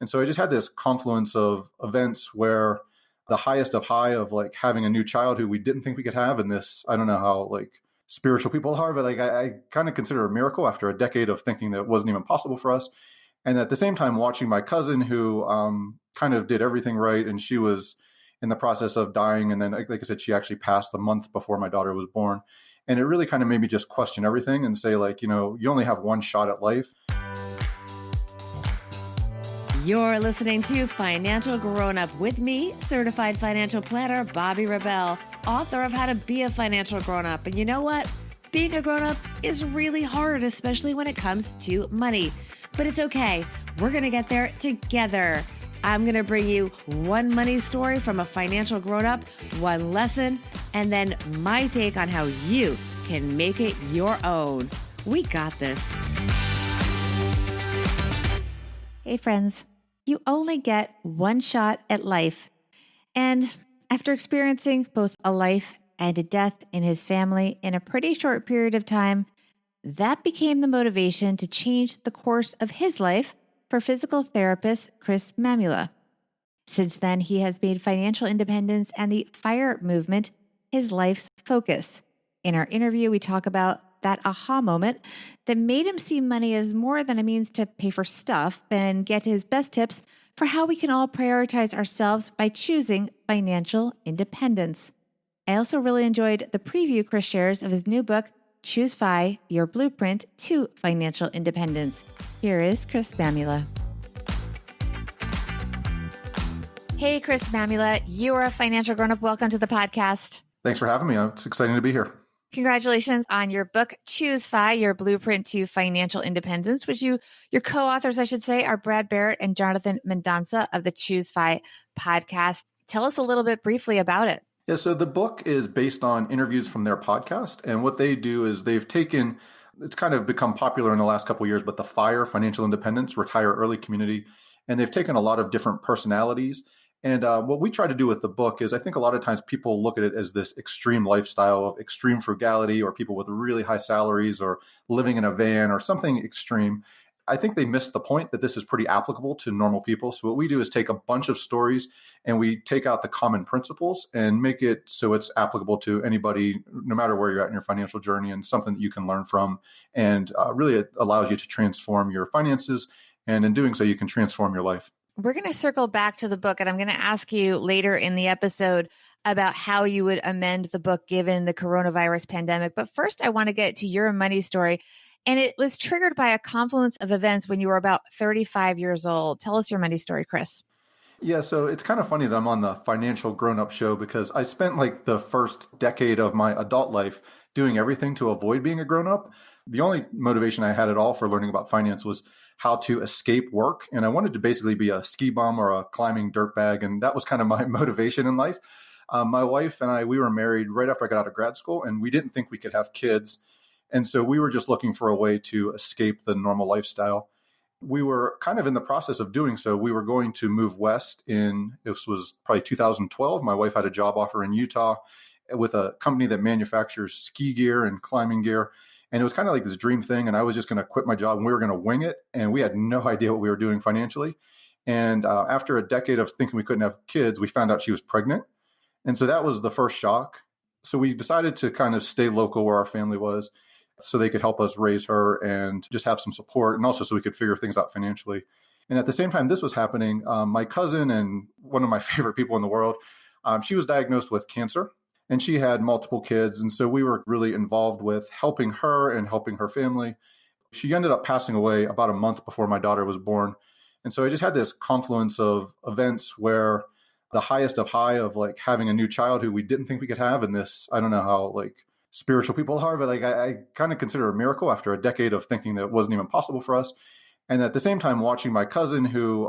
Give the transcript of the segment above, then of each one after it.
And so I just had this confluence of events where the highest of high of like having a new child who we didn't think we could have. And this, I don't know how like spiritual people are, but like I kind of consider it a miracle after a decade of thinking that it wasn't even possible for us. And at the same time, watching my cousin who kind of did everything right. And she was in the process of dying. And then, like I said, she actually passed a month before my daughter was born. And it really kind of made me just question everything and say, like, you only have one shot at life. You're listening to Financial Grown Up with me, certified financial planner, Bobbi Rebell, author of How to Be a Financial Grown Up. And you know what? Being a grown up is really hard, especially when it comes to money. But it's okay. We're going to get there together. I'm going to bring you one money story from a financial grown up, one lesson, and then my take on how you can make it your own. We got this. Hey friends, you only get one shot at life. And after experiencing both a life and a death in his family in a pretty short period of time, that became the motivation to change the course of his life for physical therapist Chris Mamula. Since then, he has made financial independence and the FIRE movement his life's focus. In our interview, we talk about that aha moment that made him see money as more than a means to pay for stuff and get his best tips for how we can all prioritize ourselves by choosing financial independence. I also really enjoyed the preview Chris shares of his new book, Choose FI, Your Blueprint to Financial Independence. Here is Chris Mamula. Hey, Chris Mamula, you are a financial grown-up. Welcome to the podcast. Thanks for having me. It's exciting to be here. Congratulations on your book, Choose FI, Your Blueprint to Financial Independence, which your co-authors, I should say, are Brad Barrett and Jonathan Mendonca of the Choose FI podcast. Tell us a little bit briefly about it. Yeah, so the book is based on interviews from their podcast. And what they do is they've taken, it's kind of become popular in the last couple of years, but the FIRE, Financial Independence, Retire Early community. And they've taken a lot of different personalities. And what we try to do with the book is I think a lot of times people look at it as this extreme lifestyle of extreme frugality or people with really high salaries or living in a van or something extreme. I think they missed the point that this is pretty applicable to normal people. So what we do is take a bunch of stories and we take out the common principles and make it so it's applicable to anybody, no matter where you're at in your financial journey, and something that you can learn from. And really it allows you to transform your finances. And in doing so, you can transform your life. We're going to circle back to the book, and I'm going to ask you later in the episode about how you would amend the book given the coronavirus pandemic. But first, I want to get to your money story. And it was triggered by a confluence of events when you were about 35 years old. Tell us your money story, Chris. Yeah, so it's kind of funny that I'm on the Financial Grown-Up Show because I spent like the first decade of my adult life doing everything to avoid being a grown-up. The only motivation I had at all for learning about finance was how to escape work. And I wanted to basically be a ski bum or a climbing dirtbag. And that was kind of my motivation in life. My wife and I, we were married right after I got out of grad school, and we didn't think we could have kids. And so we were just looking for a way to escape the normal lifestyle. We were kind of in the process of doing so. We were going to move west this was probably 2012. My wife had a job offer in Utah with a company that manufactures ski gear and climbing gear. And it was kind of like this dream thing. And I was just going to quit my job and we were going to wing it. And we had no idea what we were doing financially. And after a decade of thinking we couldn't have kids, we found out she was pregnant. And so that was the first shock. So we decided to kind of stay local where our family was so they could help us raise her and just have some support. And also so we could figure things out financially. And at the same time this was happening, my cousin and one of my favorite people in the world, she was diagnosed with cancer. And she had multiple kids. And so we were really involved with helping her and helping her family. She ended up passing away about a month before my daughter was born. And so I just had this confluence of events where the highest of high of like having a new child who we didn't think we could have. And this, I don't know how like spiritual people are, but like I kind of consider it a miracle after a decade of thinking that it wasn't even possible for us. And at the same time, watching my cousin who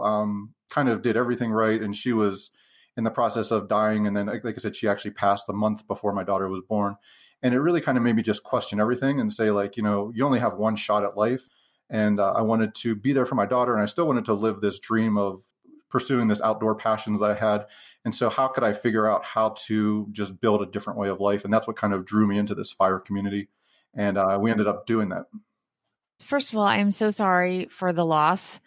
kind of did everything right. And she was in the process of dying. And then, like I said, she actually passed a month before my daughter was born. And it really kind of made me just question everything and say, like, you only have one shot at life. And I wanted to be there for my daughter. And I still wanted to live this dream of pursuing this outdoor passions that I had. And so how could I figure out how to just build a different way of life? And that's what kind of drew me into this FIRE community. And we ended up doing that. First of all, I'm so sorry for the loss.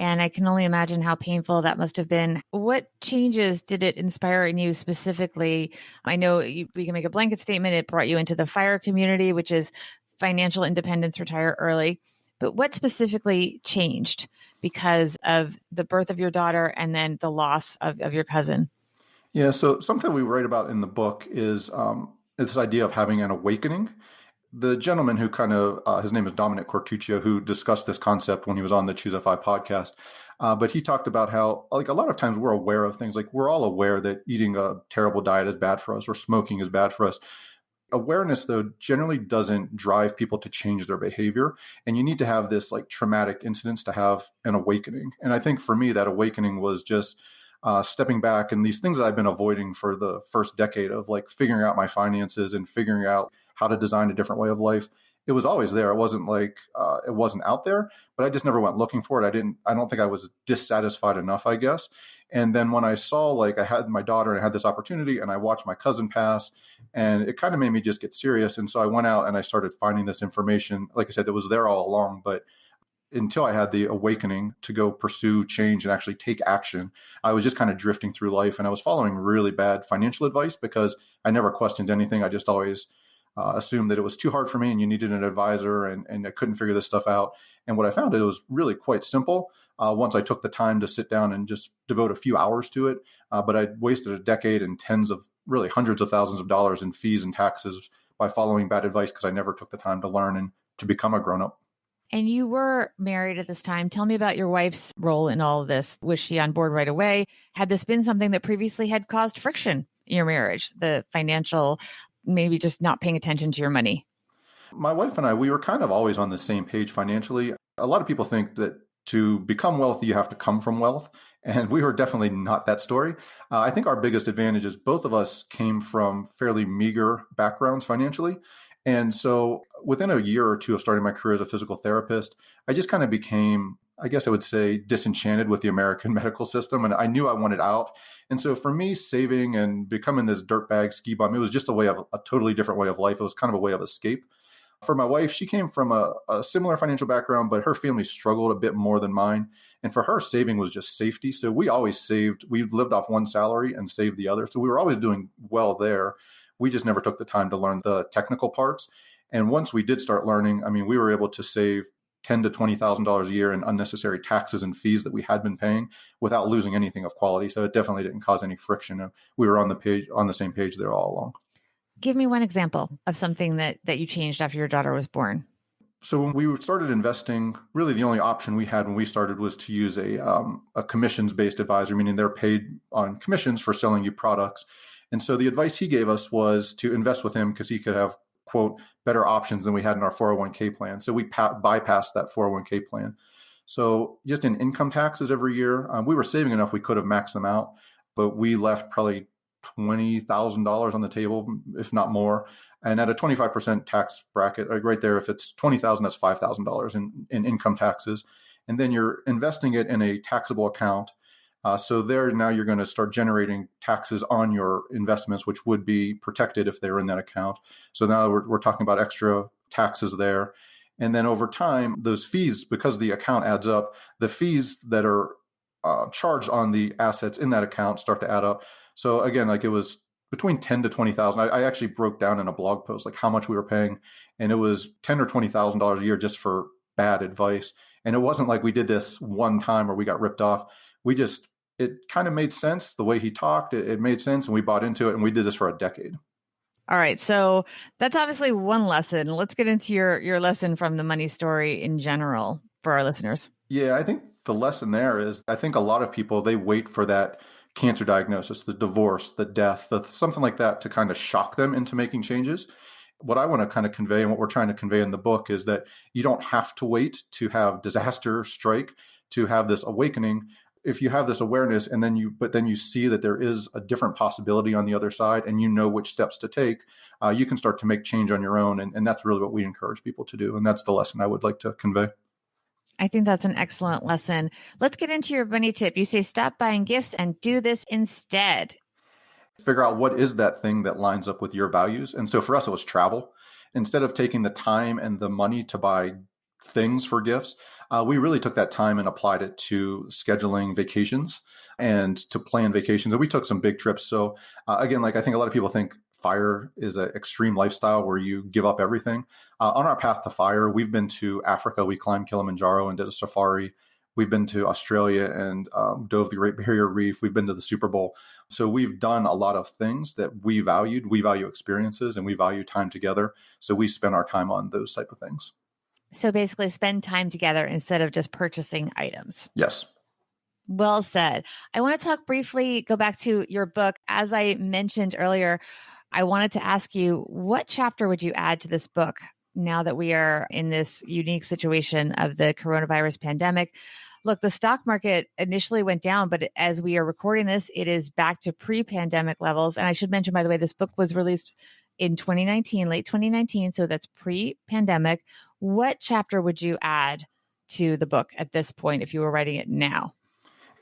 And I can only imagine how painful that must have been. What changes did it inspire in you specifically? I know we can make a blanket statement. It brought you into the FIRE community, which is financial independence, retire early. But what specifically changed because of the birth of your daughter and then the loss of your cousin? Yeah, so something we write about in the book is this idea of having an awakening. The gentleman who his name is Dominic Cortuccio, who discussed this concept when he was on the Choose FI podcast. But he talked about how, like, a lot of times we're aware of things. Like, we're all aware that eating a terrible diet is bad for us or smoking is bad for us. Awareness, though, generally doesn't drive people to change their behavior. And you need to have this like traumatic incidents to have an awakening. And I think for me, that awakening was just stepping back and these things that I've been avoiding for the first decade of like figuring out my finances and figuring out how to design a different way of life. It was always there. It wasn't like it wasn't out there, but I just never went looking for it. I don't think I was dissatisfied enough, I guess. And then when I saw, like, I had my daughter and I had this opportunity and I watched my cousin pass, and it kind of made me just get serious. And so I went out and I started finding this information. Like I said, it was there all along, but until I had the awakening to go pursue change and actually take action, I was just kind of drifting through life, and I was following really bad financial advice because I never questioned anything. I just always assumed that it was too hard for me and you needed an advisor, and I couldn't figure this stuff out. And what I found, it was really quite simple once I took the time to sit down and just devote a few hours to it. But I wasted a decade and really hundreds of thousands of dollars in fees and taxes by following bad advice because I never took the time to learn and to become a grown-up. And you were married at this time. Tell me about your wife's role in all of this. Was she on board right away? Had this been something that previously had caused friction in your marriage, the financial, maybe just not paying attention to your money? My wife and I, we were kind of always on the same page financially. A lot of people think that to become wealthy, you have to come from wealth. And we were definitely not that story. I think our biggest advantage is both of us came from fairly meager backgrounds financially. And so within a year or two of starting my career as a physical therapist, I just kind of became, I guess I would say, disenchanted with the American medical system. And I knew I wanted out. And so for me, saving and becoming this dirtbag ski bum, it was just a totally different way of life. It was kind of a way of escape. For my wife, she came from a similar financial background, but her family struggled a bit more than mine. And for her, saving was just safety. So we always saved. We lived off one salary and saved the other. So we were always doing well there. We just never took the time to learn the technical parts. And once we did start learning, I mean, we were able to save $10,000 to $20,000 a year in unnecessary taxes and fees that we had been paying without losing anything of quality. So it definitely didn't cause any friction. We were on the same page there all along. Give me one example of something that you changed after your daughter was born. So when we started investing, really the only option we had when we started was to use a commissions-based advisor, meaning they're paid on commissions for selling you products. And so the advice he gave us was to invest with him because he could have, quote, better options than we had in our 401k plan. So we bypassed that 401k plan. So just in income taxes every year, we were saving enough we could have maxed them out, but we left probably $20,000 on the table, if not more. And at a 25% tax bracket, like right there, if it's $20,000, that's $5,000 in income taxes. And then you're investing it in a taxable account. So there now you're going to start generating taxes on your investments, which would be protected if they were in that account. So now we're talking about extra taxes there. And then over time, those fees, because the account adds up, the fees that are charged on the assets in that account start to add up. So again, like it was between 10 to 20,000. I actually broke down in a blog post like how much we were paying, and it was $10,000 or $20,000 a year just for bad advice. And it wasn't like we did this one time or we got ripped off. It kind of made sense the way he talked. It made sense, and we bought into it, and we did this for a decade. All right, so that's obviously one lesson. Let's get into your lesson from the money story in general for our listeners. Yeah, I think the lesson there is I think a lot of people, they wait for that cancer diagnosis, the divorce, the death, something like that to kind of shock them into making changes. What I want to kind of convey and what we're trying to convey in the book is that you don't have to wait to have disaster strike to have this awakening. If you have this awareness and then you see that there is a different possibility on the other side and you know which steps to take, you can start to make change on your own. And that's really what we encourage people to do. And that's the lesson I would like to convey. I think that's an excellent lesson. Let's get into your money tip. You say, stop buying gifts and do this instead. Figure out what is that thing that lines up with your values. And so for us, it was travel. Instead of taking the time and the money to buy things for gifts. We really took that time and applied it to scheduling vacations and to plan vacations. And we took some big trips. So again, like I think a lot of people think fire is an extreme lifestyle where you give up everything. On our path to fire, we've been to Africa. We climbed Kilimanjaro and did a safari. We've been to Australia and dove the Great Barrier Reef. We've been to the Super Bowl. So we've done a lot of things that we valued. We value experiences and we value time together. So we spend our time on those type of things. So basically spend time together instead of just purchasing items. Yes. Well said. I want to talk briefly, go back to your book. As I mentioned earlier, I wanted to ask you, what chapter would you add to this book now that we are in this unique situation of the coronavirus pandemic? Look, the stock market initially went down, but as we are recording this, it is back to pre-pandemic levels. And I should mention, by the way, this book was released in 2019, late 2019. So that's pre-pandemic. What chapter would you add to the book at this point if you were writing it now?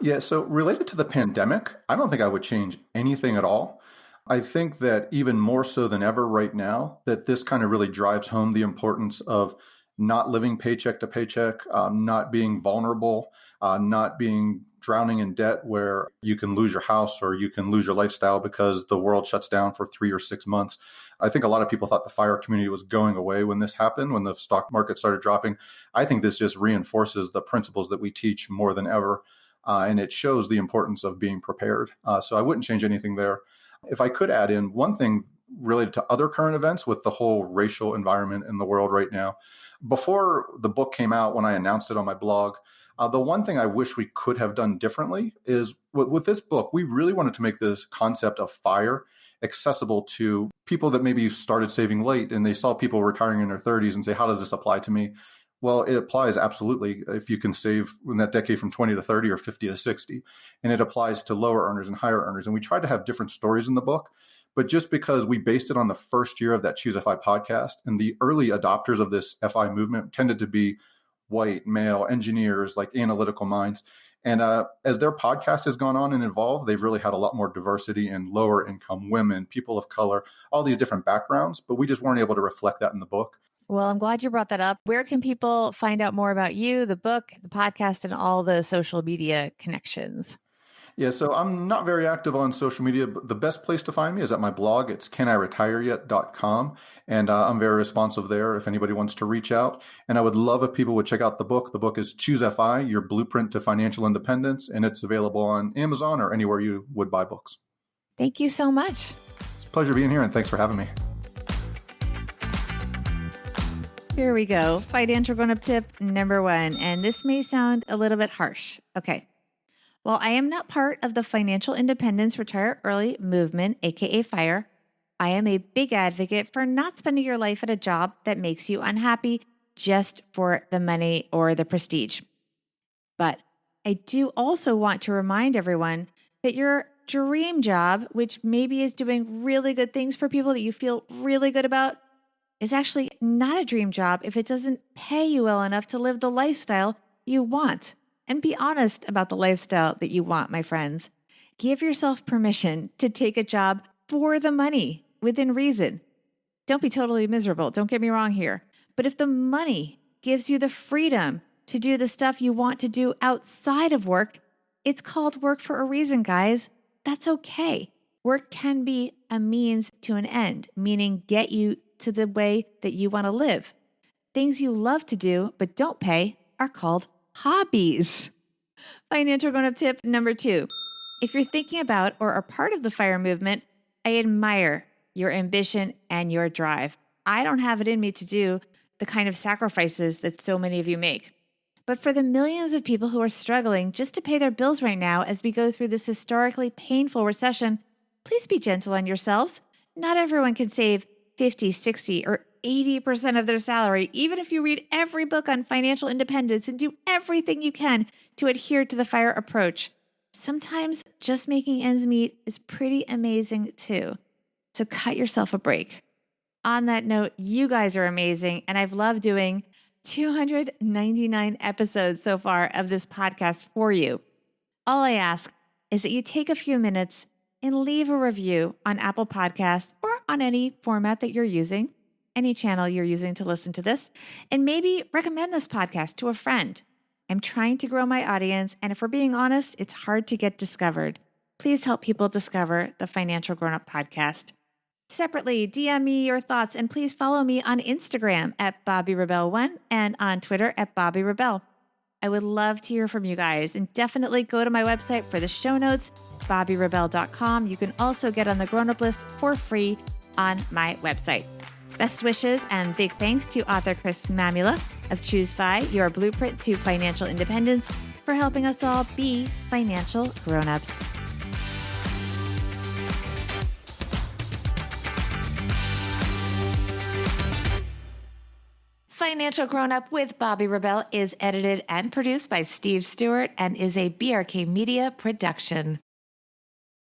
Yeah, so related to the pandemic, I don't think I would change anything at all. I think that even more so than ever right now, that this kind of really drives home the importance of not living paycheck to paycheck, not being vulnerable, not being drowning in debt where you can lose your house or you can lose your lifestyle because the world shuts down for 3 or 6 months. I think a lot of people thought the fire community was going away when this happened, when the stock market started dropping. I think this just reinforces the principles that we teach more than ever. And it shows the importance of being prepared. So I wouldn't change anything there. If I could add in one thing related to other current events with the whole racial environment in the world right now. Before the book came out, when I announced it on my blog, the one thing I wish we could have done differently is with this book, we really wanted to make this concept of fire accessible to people that maybe started saving late and they saw people retiring in their 30s and say, how does this apply to me? Well, it applies absolutely if you can save in that decade from 20 to 30 or 50 to 60. And it applies to lower earners and higher earners. And we tried to have different stories in the book. But just because we based it on the first year of that Choose FI podcast, and the early adopters of this FI movement tended to be white, male, engineers, like analytical minds. And as their podcast has gone on and evolved, they've really had a lot more diversity in lower income women, people of color, all these different backgrounds. But we just weren't able to reflect that in the book. Well, I'm glad you brought that up. Where can people find out more about you, the book, the podcast, and all the social media connections? Yeah, so I'm not very active on social media, but the best place to find me is at my blog. It's caniretireyet.com. And I'm very responsive there if anybody wants to reach out. And I would love if people would check out the book. The book is Choose FI, Your Blueprint to Financial Independence. And it's available on Amazon or anywhere you would buy books. Thank you so much. It's a pleasure being here, and thanks for having me. Here we go. Financial grown-up tip number 1. And this may sound a little bit harsh. Okay. While I am not part of the Financial Independence Retire Early movement, aka FIRE, I am a big advocate for not spending your life at a job that makes you unhappy just for the money or the prestige. But I do also want to remind everyone that your dream job, which maybe is doing really good things for people that you feel really good about, is actually not a dream job if it doesn't pay you well enough to live the lifestyle you want. And be honest about the lifestyle that you want, my friends. Give yourself permission to take a job for the money within reason. Don't be totally miserable. Don't get me wrong here. But if the money gives you the freedom to do the stuff you want to do outside of work, it's called work for a reason, guys. That's okay. Work can be a means to an end, meaning get you to the way that you want to live. Things you love to do but don't pay are called hobbies. Financial grown-up tip number 2. If you're thinking about or are part of the FIRE movement, I admire your ambition and your drive. I don't have it in me to do the kind of sacrifices that so many of you make. But for the millions of people who are struggling just to pay their bills right now as we go through this historically painful recession, please be gentle on yourselves. Not everyone can save 50, 60, or 80% of their salary, even if you read every book on financial independence and do everything you can to adhere to the FIRE approach. Sometimes just making ends meet is pretty amazing too. So cut yourself a break. On that note, you guys are amazing, and I've loved doing 299 episodes so far of this podcast for you. All I ask is that you take a few minutes and leave a review on Apple Podcasts or on any format that you're using. any channel you're using to listen to this, and maybe recommend this podcast to a friend. I'm trying to grow my audience, and if we're being honest, it's hard to get discovered. Please help people discover the Financial Grown Up Podcast. Separately, DM me your thoughts, and please follow me on Instagram at BobbyRebel1 and on Twitter at BobbyRebel. I would love to hear from you guys, and definitely go to my website for the show notes, BobbyRebel.com. You can also get on the Grown Up list for free on my website. Best wishes and big thanks to author Chris Mamula of ChooseFi, your blueprint to financial independence, for helping us all be financial grown-ups. Financial Grown Up with Bobby Rebel is edited and produced by Steve Stewart and is a BRK Media production.